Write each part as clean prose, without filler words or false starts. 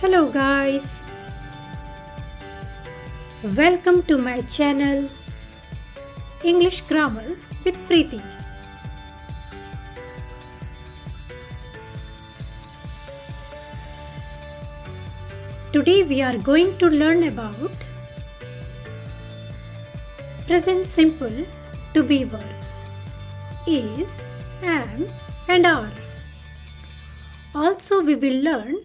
Hello guys, welcome to my channel English Grammar with Preeti. Today we are going to learn about present simple to be verbs is, am and are. Also we will learn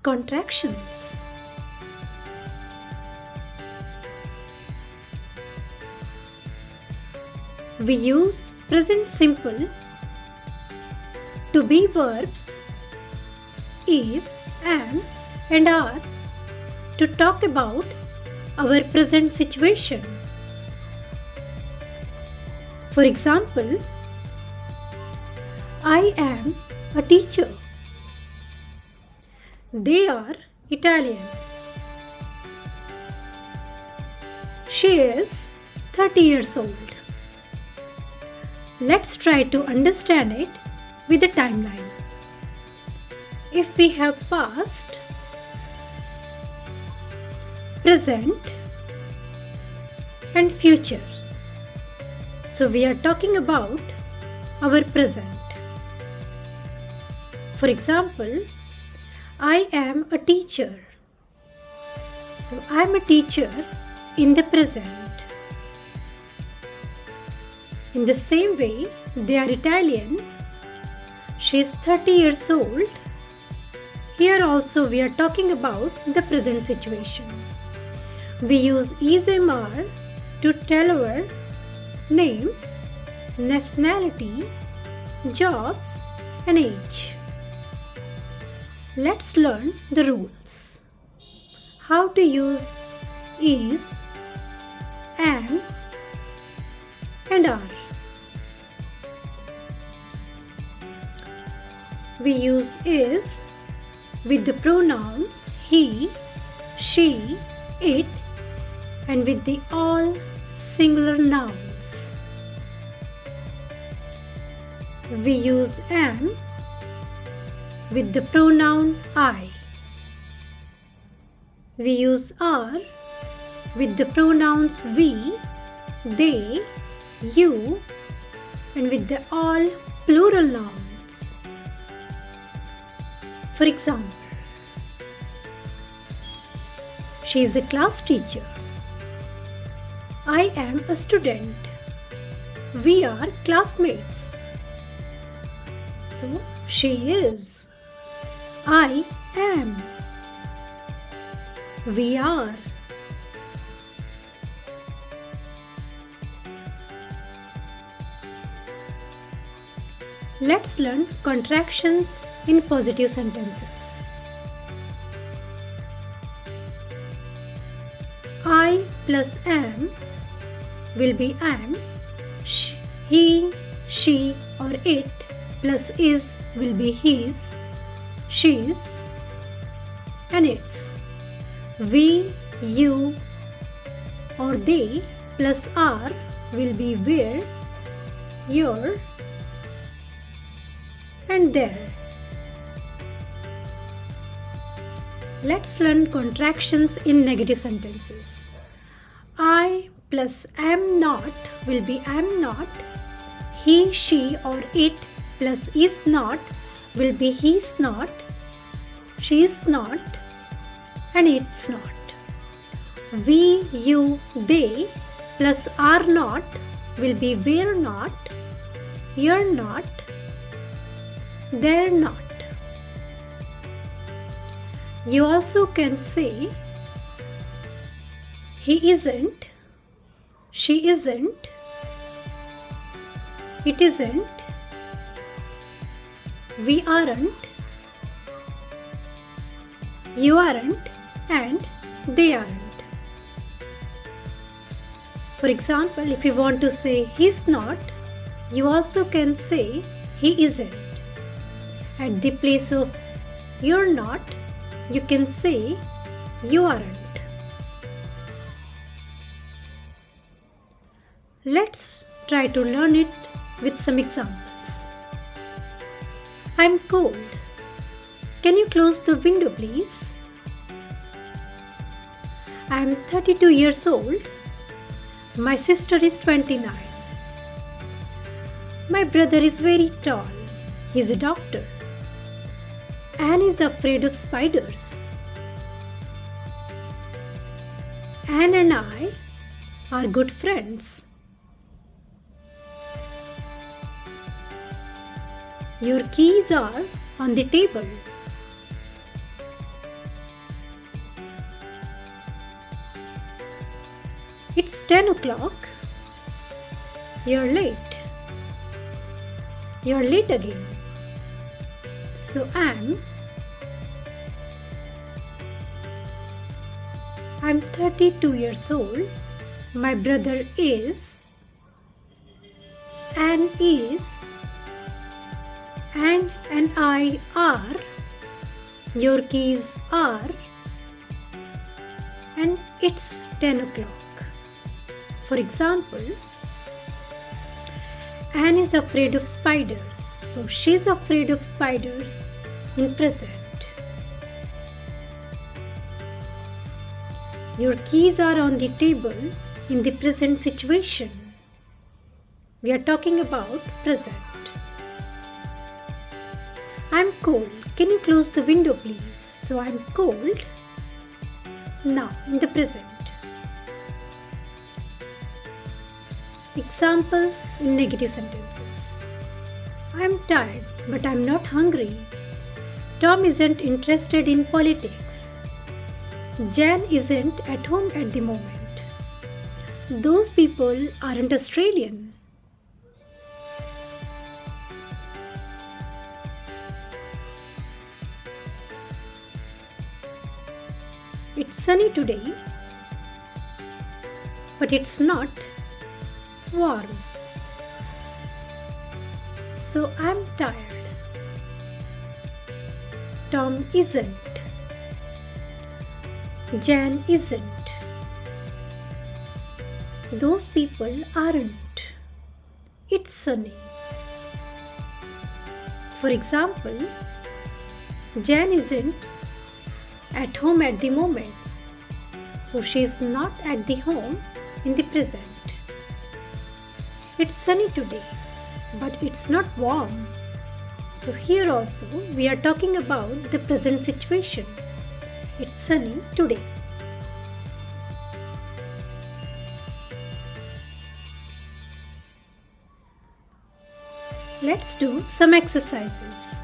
contractions. We use present simple to be verbs is, am and are to talk about our present situation. For example, I am a teacher. They are Italian. She is 30 years old. Let's try to understand it with a timeline. If we have past, present and future. So we are talking about our present. For example, I am a teacher. So I am a teacher in the present. In the same way, they are Italian. She is 30 years old. Here also we are talking about the present situation. We use is, am, are to tell our names, nationality, jobs and age. Let's learn the rules. How to use is, am and are. We use is with the pronouns he, she, it and with the all singular nouns. We use am with the pronoun I. We use are with the pronouns we, they, you and with the all plural nouns. For example, she is a class teacher. I am a student. We are classmates. So, she is. I am. We are. Let's learn contractions in positive sentences. I plus am will be am. He, she or it plus is will be his, she's and its. We, you or they plus are will be where, your and there. Let's learn contractions in negative sentences. I plus am not will be am not. He, she or it plus is not will be he's not, she's not and it's not. We, you, they plus are not will be we're not, you're not, they're not. You also can say he isn't, she isn't, it isn't, we aren't, you aren't and they aren't. For example, if you want to say he's not, you also can say he isn't. At the place of you're not, you can say you aren't. Let's try to learn it with some examples. I'm cold. Can you close the window, please? I am 32 years old. My sister is 29. My brother is very tall. He is a doctor. Anne is afraid of spiders. Anne and I are good friends. Your keys are on the table. It's 10 o'clock. You're late. You're late again. So I'm 32 years old. My brother is. Anne is. Anne and I are. Your keys are. And it's 10 o'clock. For example, Anne is afraid of spiders, so she's afraid of spiders in present. Your keys are on the table in the present situation. We are talking about present. I'm cold. Can you close the window, please? So I'm cold. Now, in the present. Examples in negative sentences. I'm tired, but I'm not hungry. Tom isn't interested in politics. Jan isn't at home at the moment. Those people aren't Australian. It's sunny today, but it's not warm. So I'm tired. Tom isn't. Jan isn't. Those people aren't. It's sunny. For example, Jan isn't at home at the moment. So she's not at the home in the present. It's sunny today, but it's not warm. So here also we are talking about the present situation. It's sunny today. Let's do some exercises.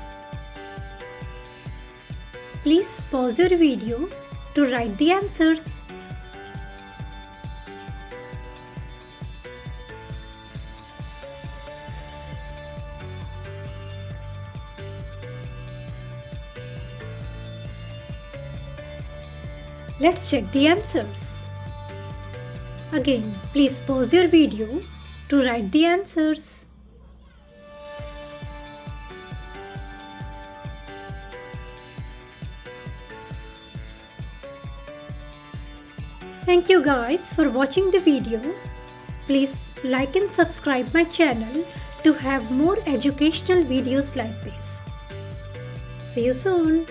Please pause your video to write the answers. Let's check the answers. Again, please pause your video to write the answers. Thank you guys for watching the video. Please like and subscribe my channel to have more educational videos like this. See you soon.